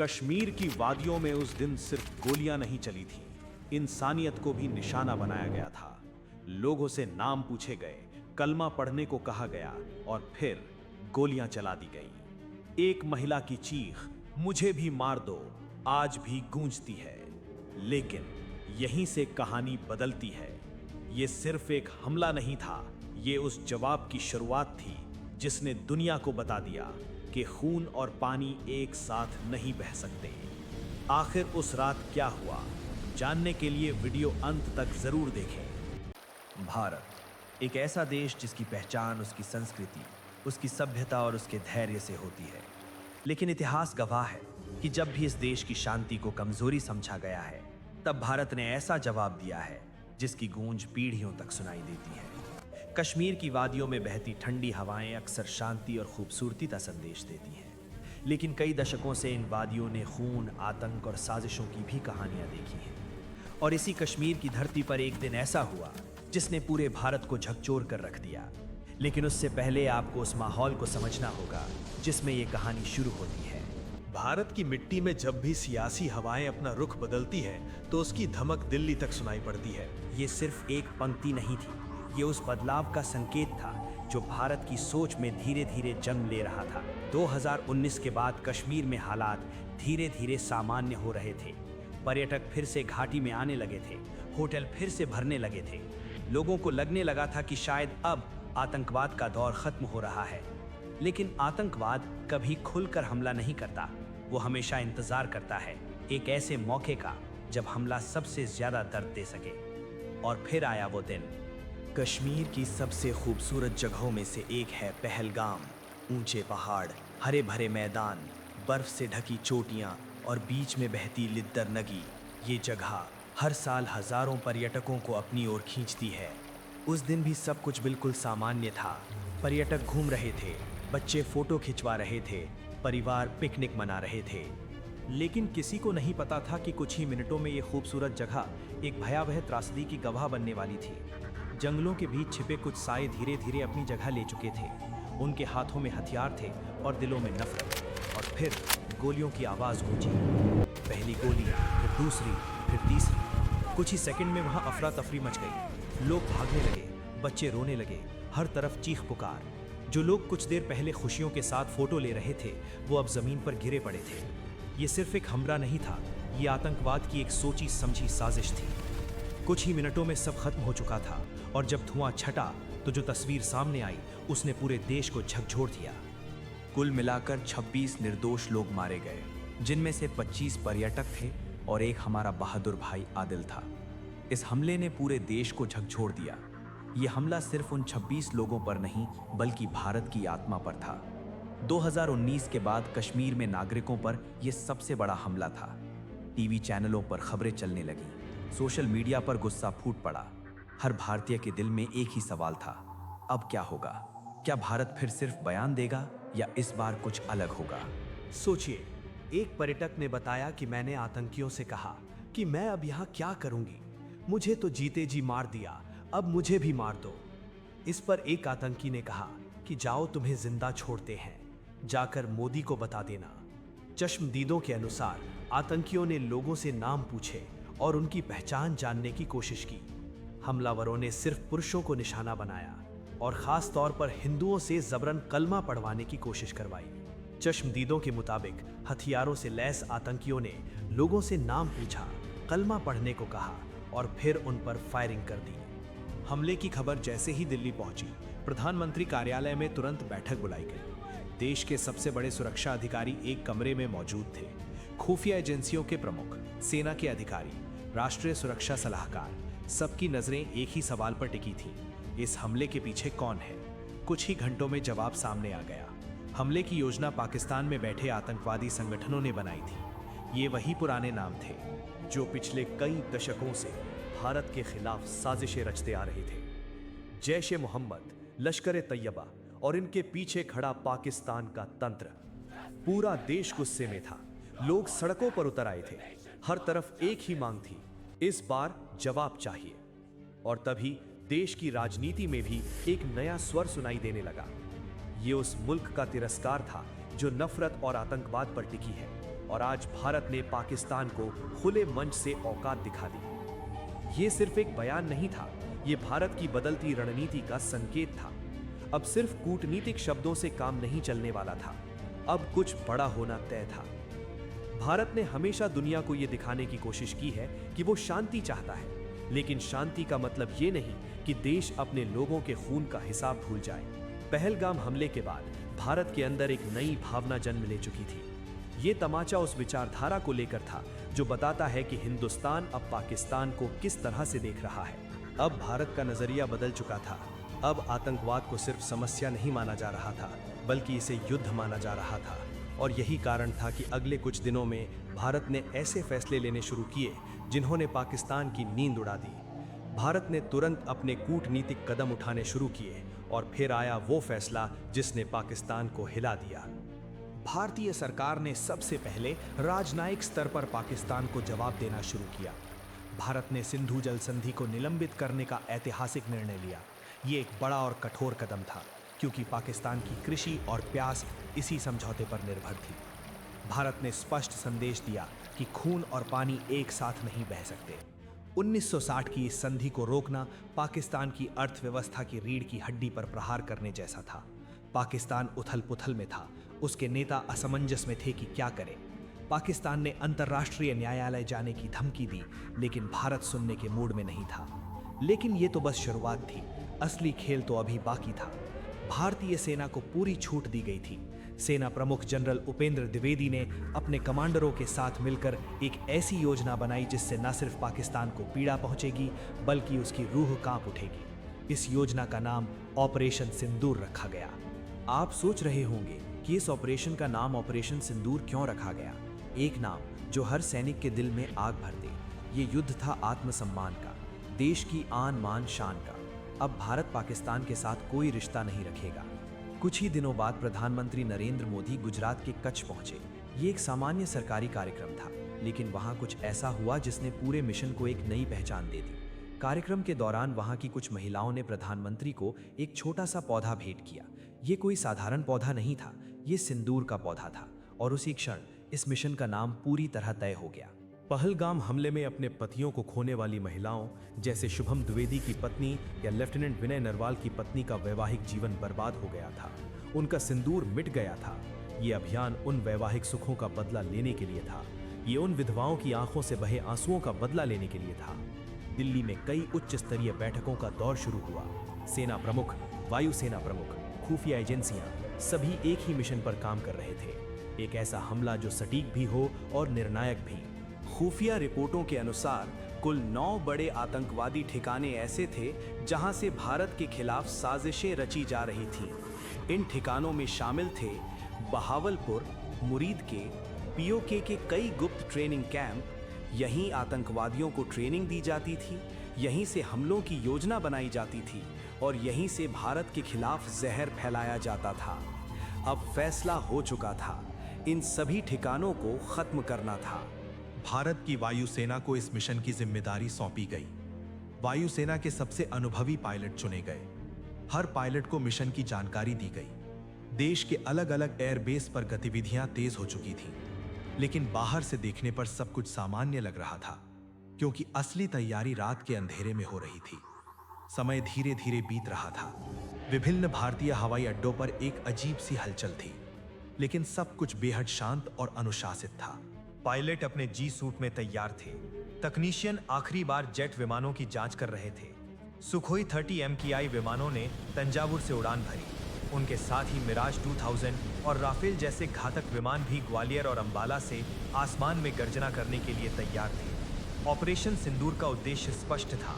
कश्मीर की वादियों में उस दिन सिर्फ गोलियां नहीं चली थीं, इंसानियत को भी निशाना बनाया गया था। लोगों से नाम पूछे गए, कलमा पढ़ने को कहा गया और फिर गोलियां चला दी गई। एक महिला की चीख, मुझे भी मार दो, आज भी गूंजती है। लेकिन यहीं से कहानी बदलती है। ये सिर्फ एक हमला नहीं था, ये उस जवाब की शुरुआत थी जिसने दुनिया को बता दिया कि खून और पानी एक साथ नहीं बह सकते। आखिर उस रात क्या हुआ, जानने के लिए वीडियो अंत तक जरूर देखें। भारत, एक ऐसा देश जिसकी पहचान उसकी संस्कृति, उसकी सभ्यता और उसके धैर्य से होती है। लेकिन इतिहास गवाह है कि जब भी इस देश की शांति को कमजोरी समझा गया है, तब भारत ने ऐसा जवाब दिया है जिसकी गूंज पीढ़ियों तक सुनाई देती है। कश्मीर की वादियों में बहती ठंडी हवाएं अक्सर शांति और खूबसूरती का संदेश देती हैं, लेकिन कई दशकों से इन वादियों ने खून, आतंक और साजिशों की भी कहानियां देखी हैं। और इसी कश्मीर की धरती पर एक दिन ऐसा हुआ जिसने पूरे भारत को झकझोर कर रख दिया। लेकिन उससे पहले आपको उस माहौल को समझना होगा जिसमें ये कहानी शुरू होती है। भारत की मिट्टी में जब भी सियासी हवाएं अपना रुख बदलती है तो उसकी धमक दिल्ली तक सुनाई पड़ती है। ये सिर्फ एक पंक्ति नहीं थी, ये उस बदलाव का संकेत था जो भारत की सोच में धीरे धीरे जन्म ले रहा था। 2019 के बाद कश्मीर में हालात धीरे धीरे सामान्य हो रहे थे। पर्यटक फिर से घाटी में आने लगे थे, होटल फिर से भरने लगे थे। लोगों को लगने लगा था कि शायद अब आतंकवाद का दौर खत्म हो रहा है। लेकिन आतंकवाद कभी खुलकर हमला नहीं करता, वो हमेशा इंतजार करता है एक ऐसे मौके का जब हमला सबसे ज्यादा दर्द दे सके। और फिर आया वो दिन। कश्मीर की सबसे खूबसूरत जगहों में से एक है पहलगाम। ऊंचे पहाड़, हरे भरे मैदान, बर्फ से ढकी चोटियां और बीच में बहती लिद्दर नदी। ये जगह हर साल हजारों पर्यटकों को अपनी ओर खींचती है। उस दिन भी सब कुछ बिल्कुल सामान्य था। पर्यटक घूम रहे थे, बच्चे फोटो खिंचवा रहे थे, परिवार पिकनिक मना रहे थे। लेकिन किसी को नहीं पता था कि कुछ ही मिनटों में ये खूबसूरत जगह एक भयावह त्रासदी की गवाह बनने वाली थी। जंगलों के बीच छिपे कुछ साए धीरे धीरे अपनी जगह ले चुके थे। उनके हाथों में हथियार थे और दिलों में नफरत। और फिर गोलियों की आवाज़ गूंजी। पहली गोली, फिर दूसरी, फिर तीसरी। कुछ ही सेकंड में वहाँ अफरा तफरी मच गई। लोग भागने लगे, बच्चे रोने लगे, हर तरफ चीख पुकार। जो लोग कुछ देर पहले खुशियों के साथ फोटो ले रहे थे, वो अब जमीन पर गिरे पड़े थे। ये सिर्फ एक हमला नहीं था, ये आतंकवाद की एक सोची समझी साजिश थी। कुछ ही मिनटों में सब खत्म हो चुका था और जब धुआं छटा तो जो तस्वीर सामने आई उसने पूरे देश को झकझोर दिया। कुल मिलाकर 26 निर्दोष लोग मारे गए, जिनमें से 25 पर्यटक थे और एक हमारा बहादुर भाई आदिल था। इस हमले ने पूरे देश को झकझोर दिया। ये हमला सिर्फ उन 26 लोगों पर नहीं बल्कि भारत की आत्मा पर था। 2019 के बाद कश्मीर में नागरिकों पर यह सबसे बड़ा हमला था। टीवी चैनलों पर खबरें चलने लगीं, सोशल मीडिया पर गुस्सा फूट पड़ा। हर भारतीय के दिल में एक ही सवाल था, अब क्या होगा? क्या भारत फिर सिर्फ बयान देगा या इस बार कुछ अलग होगा? सोचिए, एक पर्यटक ने बताया कि मैंने आतंकियों से कहा कि मैं अब यहाँ क्या करूंगी, मुझे तो जीते जी मार दिया, अब मुझे भी मार दो। इस पर एक आतंकी ने कहा कि जाओ, तुम्हें जिंदा छोड़ते हैं, जाकर मोदी को बता देना। चश्मदीदों के अनुसार आतंकियों ने लोगों से नाम पूछे और उनकी पहचान जानने की कोशिश की। हमलावरों ने सिर्फ पुरुषों को निशाना बनाया और खास तौर पर हिंदुओं से जबरन कलमा पढ़वाने की कोशिश करवाई। चश्मदीदों के मुताबिक हथियारों से लैस आतंकियों ने लोगों से नाम पूछा, कलमा पढ़ने को कहा और फिर उन पर फायरिंग कर दी। हमले की खबर जैसे ही दिल्ली पहुंची, प्रधानमंत्री कार्यालय में तुरंत बैठक बुलाई गई। देश के सबसे बड़े सुरक्षा अधिकारी एक कमरे में मौजूद थे। खुफिया एजेंसियों के प्रमुख, सेना के अधिकारी, राष्ट्रीय सुरक्षा सलाहकार, सबकी नजरें एक ही सवाल पर टिकी थीं, इस हमले के पीछे कौन है? कुछ ही घंटों में जवाब सामने आ गया। हमले की योजना पाकिस्तान में बैठे आतंकवादी संगठनों ने बनाई थी। ये वही पुराने नाम थे जो पिछले कई दशकों से भारत के खिलाफ साजिशें रचते आ रहे थे। जैश ए मोहम्मद, लश्कर तैयबा और इनके पीछे खड़ा पाकिस्तान का तंत्र। पूरा देश गुस्से में था, लोग सड़कों पर उतर आए थे। हर तरफ एक ही मांग थी, इस बार जवाब चाहिए। और तभी देश की राजनीति में भी एक नया स्वर सुनाई देने लगा। ये उस मुल्क का तिरस्कार था जो नफरत और आतंकवाद पर टिकी है, और आज भारत ने पाकिस्तान को खुले मंच से औकात दिखा दी। ये सिर्फ एक बयान नहीं था, ये भारत की बदलती रणनीति का संकेत था। अब सिर्फ कूटनीतिक शब्दों से काम नहीं चलने वाला था, अब कुछ बड़ा होना तय था। भारत ने हमेशा दुनिया को यह दिखाने की कोशिश की है कि वो शांति चाहता है, लेकिन शांति का मतलब ये नहीं कि देश अपने लोगों के खून का हिसाब भूल जाए। पहलगाम हमले के बाद भारत के अंदर एक नई भावना जन्म ले चुकी थी। ये तमाचा उस विचारधारा को लेकर था जो बताता है कि हिंदुस्तान अब पाकिस्तान को किस तरह से देख रहा है। अब भारत का नजरिया बदल चुका था। अब आतंकवाद को सिर्फ समस्या नहीं माना जा रहा था, बल्कि इसे युद्ध माना जा रहा था। और यही कारण था कि अगले कुछ दिनों में भारत ने ऐसे फैसले लेने शुरू किए जिन्होंने पाकिस्तान की नींद उड़ा दी। भारत ने तुरंत अपने कूटनीतिक कदम उठाने शुरू किए, और फिर आया वो फैसला जिसने पाकिस्तान को हिला दिया। भारतीय सरकार ने सबसे पहले राजनयिक स्तर पर पाकिस्तान को जवाब देना शुरू किया। भारत ने सिंधु जल संधि को निलंबित करने का ऐतिहासिक निर्णय लिया। ये एक बड़ा और कठोर कदम था, क्योंकि पाकिस्तान की कृषि और प्यास इसी समझौते पर निर्भर थी। भारत ने स्पष्ट संदेश दिया कि खून और पानी एक साथ नहीं बह सकते। 1960 की इस संधि को रोकना पाकिस्तान की अर्थव्यवस्था की रीढ़ की हड्डी पर प्रहार करने जैसा था। पाकिस्तान उथल-पुथल में था, उसके नेता असमंजस में थे कि क्या करें। पाकिस्तान ने अंतर्राष्ट्रीय न्यायालय जाने की धमकी दी, लेकिन भारत सुनने के मूड में नहीं था। लेकिन ये तो बस शुरुआत थी, असली खेल तो अभी बाकी था। भारतीय सेना को पूरी छूट दी गई थी। सेना प्रमुख जनरल उपेंद्र द्विवेदी ने अपने कमांडरों के साथ मिलकर एक ऐसी योजना बनाई जिससे न सिर्फ पाकिस्तान को पीड़ा पहुंचेगी, बल्कि उसकी रूह कांप उठेगी। इस योजना का नाम ऑपरेशन सिंदूर रखा गया। आप सोच रहे होंगे कि इस ऑपरेशन का नाम ऑपरेशन सिंदूर क्यों रखा गया? एक नाम जो हर सैनिक के दिल में आग भर दे। ये युद्ध था आत्मसम्मान का, देश की आन मान शान का। अब भारत पाकिस्तान के साथ कोई रिश्ता नहीं रखेगा। कुछ ही दिनों बाद प्रधानमंत्री नरेंद्र मोदी गुजरात के कच्छ पहुंचे। ये एक सामान्य सरकारी कार्यक्रम था, लेकिन वहां कुछ ऐसा हुआ जिसने पूरे मिशन को एक नई पहचान दे दी। कार्यक्रम के दौरान वहां की कुछ महिलाओं ने प्रधानमंत्री को एक छोटा सा पौधा भेंट किया। ये कोई साधारण पौधा नहीं था, ये सिंदूर का पौधा था। और उसी क्षण इस मिशन का नाम पूरी तरह तय हो गया। पहलगाम हमले में अपने पतियों को खोने वाली महिलाओं जैसे शुभम द्विवेदी की पत्नी या लेफ्टिनेंट विनय नरवाल की पत्नी का वैवाहिक जीवन बर्बाद हो गया था। उनका सिंदूर मिट गया था। ये अभियान उन वैवाहिक सुखों का बदला लेने के लिए था। ये उन विधवाओं की आंखों से बहे आंसुओं का बदला लेने के लिए था। दिल्ली में कई उच्च स्तरीय बैठकों का दौर शुरू हुआ। सेना प्रमुख, वायुसेना प्रमुख, खुफिया एजेंसियां सभी एक ही मिशन पर काम कर रहे थे। एक ऐसा हमला जो सटीक भी हो और निर्णायक भी। खुफिया रिपोर्टों के अनुसार कुल 9 बड़े आतंकवादी ठिकाने ऐसे थे जहां से भारत के खिलाफ साजिशें रची जा रही थीं। इन ठिकानों में शामिल थे बहावलपुर, मुरीद के, पीओके के कई गुप्त ट्रेनिंग कैंप। यहीं आतंकवादियों को ट्रेनिंग दी जाती थी, यहीं से हमलों की योजना बनाई जाती थी और यहीं से भारत के खिलाफ जहर फैलाया जाता था। अब फैसला हो चुका था, इन सभी ठिकानों को खत्म करना था। भारत की वायुसेना को इस मिशन की जिम्मेदारी सौंपी गई। वायुसेना के सबसे अनुभवी पायलट चुने गए। हर पायलट को मिशन की जानकारी दी गई। देश के अलग अलग एयरबेस पर गतिविधियां तेज हो चुकी थीं, लेकिन बाहर से देखने पर सब कुछ सामान्य लग रहा था, क्योंकि असली तैयारी रात के अंधेरे में हो रही थी। समय धीरे धीरे बीत रहा था। विभिन्न भारतीय हवाई अड्डों पर एक अजीब सी हलचल थी, लेकिन सब कुछ बेहद शांत और अनुशासित था। पायलट अपने जी सूट में तैयार थे। तकनीशियन आखिरी बार जेट विमानों की जांच कर रहे थे। सुखोई 30 MKI विमानों ने तंजावुर से उड़ान भरी। उनके साथ ही मिराज 2000 और राफेल जैसे घातक विमान भी ग्वालियर और अंबाला से आसमान में गर्जना करने के लिए तैयार थे। ऑपरेशन सिंदूर का उद्देश्य स्पष्ट था,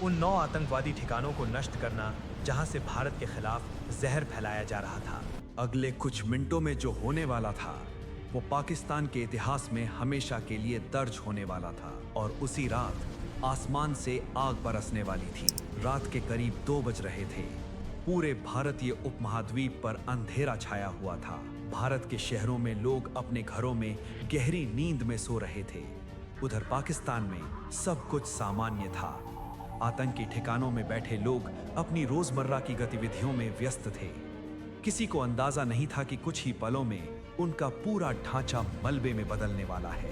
उन 9 आतंकवादी ठिकानों को नष्ट करना जहां से भारत के खिलाफ जहर फैलाया जा रहा था। अगले कुछ मिनटों में जो होने वाला था वो पाकिस्तान के इतिहास में हमेशा के लिए दर्ज होने वाला था। और उसी रात आसमान से आग बरसने वाली थी। रात के करीब 2 बज रहे थे। पूरे भारतीय उपमहाद्वीप पर अंधेरा छाया हुआ था। भारत के शहरों में लोग अपने घरों में गहरी नींद में सो रहे थे। उधर पाकिस्तान में सब कुछ सामान्य था। आतंकी ठिकानों में बैठे लोग अपनी रोजमर्रा की गतिविधियों में व्यस्त थे। किसी को अंदाजा नहीं था कि कुछ ही पलों में उनका पूरा ढांचा मलबे में बदलने वाला है।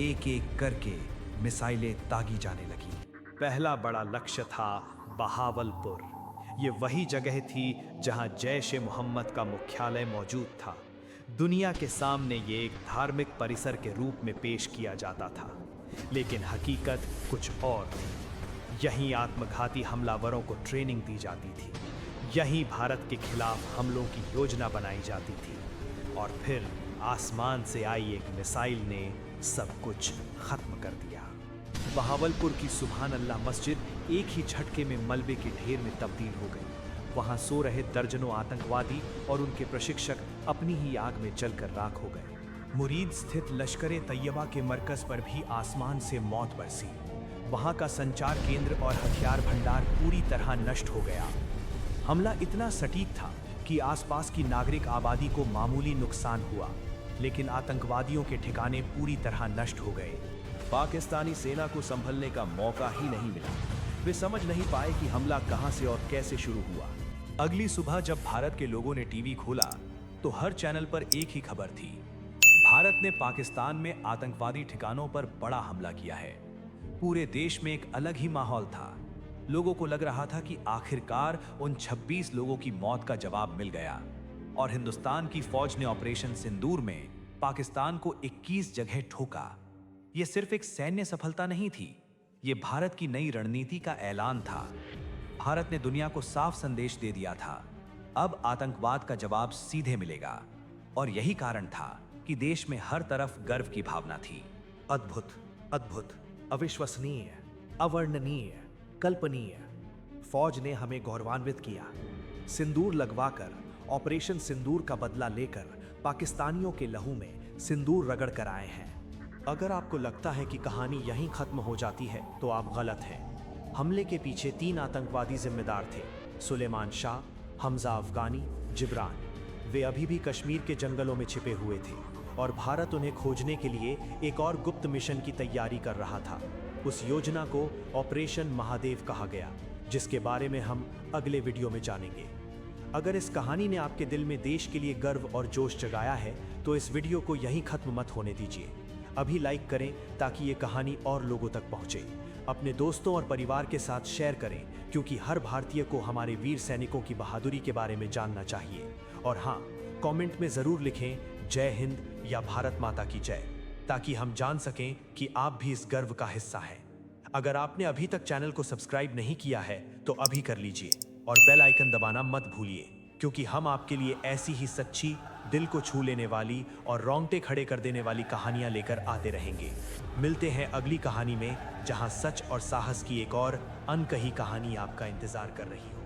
एक एक करके मिसाइलें दागी जाने लगी। पहला बड़ा लक्ष्य था बहावलपुर। ये वही जगह थी जहां जैश ए मोहम्मद का मुख्यालय मौजूद था। दुनिया के सामने ये एक धार्मिक परिसर के रूप में पेश किया जाता था, लेकिन हकीकत कुछ और थी। यहीं आत्मघाती हमलावरों को ट्रेनिंग दी जाती थी, यहीं भारत के खिलाफ हमलों की योजना बनाई जाती थी, और फिर आसमान से आई एक मिसाइल ने सब कुछ खत्म कर दिया। बहावलपुर की सुभान अल्लाह मस्जिद एक ही झटके में मलबे के ढेर में तब्दील हो गई। वहां सो रहे दर्जनों आतंकवादी और उनके प्रशिक्षक अपनी ही आग में जलकर राख हो गए। मुरीद स्थित लश्कर-ए तैयबा के मरकज पर भी आसमान से मौत बरसी। वहां का संचार केंद्र और हथियार भंडार पूरी तरह नष्ट हो गया। हमला इतना सटीक था कि आसपास की नागरिक आबादी को मामूली नुकसान हुआ, लेकिन आतंकवादियों के ठिकाने पूरी तरह नष्ट हो गए। पाकिस्तानी सेना को संभलने का मौका ही नहीं मिला। वे समझ नहीं पाए कि हमला कहां से और कैसे शुरू हुआ। अगली सुबह जब भारत के लोगों ने टीवी खोला तो हर चैनल पर एक ही खबर थी। भारत ने पाकिस्तान में आतंकवादी ठिकानों पर बड़ा हमला किया है। पूरे देश में एक अलग ही माहौल था। लोगों को लग रहा था कि आखिरकार उन 26 लोगों की मौत का जवाब मिल गया, और हिंदुस्तान की फौज ने ऑपरेशन सिंदूर में पाकिस्तान को 21 जगह ठोका। यह सिर्फ एक सैन्य सफलता नहीं थी, ये भारत की नई रणनीति का ऐलान था। भारत ने दुनिया को साफ संदेश दे दिया था, अब आतंकवाद का जवाब सीधे मिलेगा। और यही कारण था कि देश में हर तरफ गर्व की भावना थी। अद्भुत, अद्भुत, अविश्वसनीय, अवर्णनीय, कल्पनीय। फौज ने हमें गौरवान्वित किया। सिंदूर लगवाकर, ऑपरेशन सिंदूर का बदला लेकर पाकिस्तानियों के लहू में सिंदूर रगड़ कर आए हैं। अगर आपको लगता है कि कहानी यहीं खत्म हो जाती है तो आप गलत हैं। हमले के पीछे 3 आतंकवादी जिम्मेदार थे, सुलेमान शाह, हमजा अफगानी, जिब्रान। वे अभी भी कश्मीर के जंगलों में छिपे हुए थे और भारत उन्हें खोजने के लिए एक और गुप्त मिशन की तैयारी कर रहा था। उस योजना को ऑपरेशन महादेव कहा गया, जिसके बारे में हम अगले वीडियो में जानेंगे। अगर इस कहानी ने आपके दिल में देश के लिए गर्व और जोश जगाया है तो इस वीडियो को यहीं खत्म मत होने दीजिए। अभी लाइक करें ताकि ये कहानी और लोगों तक पहुंचे। अपने दोस्तों और परिवार के साथ शेयर करें, क्योंकि हर भारतीय को हमारे वीर सैनिकों की बहादुरी के बारे में जानना चाहिए। और हाँ, कमेंट में ज़रूर लिखें जय हिंद या भारत माता की जय, ताकि हम जान सकें कि आप भी इस गर्व का हिस्सा हैं। अगर आपने अभी तक चैनल को सब्सक्राइब नहीं किया है तो अभी कर लीजिए और बेल आइकन दबाना मत भूलिए, क्योंकि हम आपके लिए ऐसी ही सच्ची, दिल को छू लेने वाली और रोंगटे खड़े कर देने वाली कहानियां लेकर आते रहेंगे। मिलते हैं अगली कहानी में, जहां सच और साहस की एक और अनकही कहानी आपका इंतजार कर रही हो।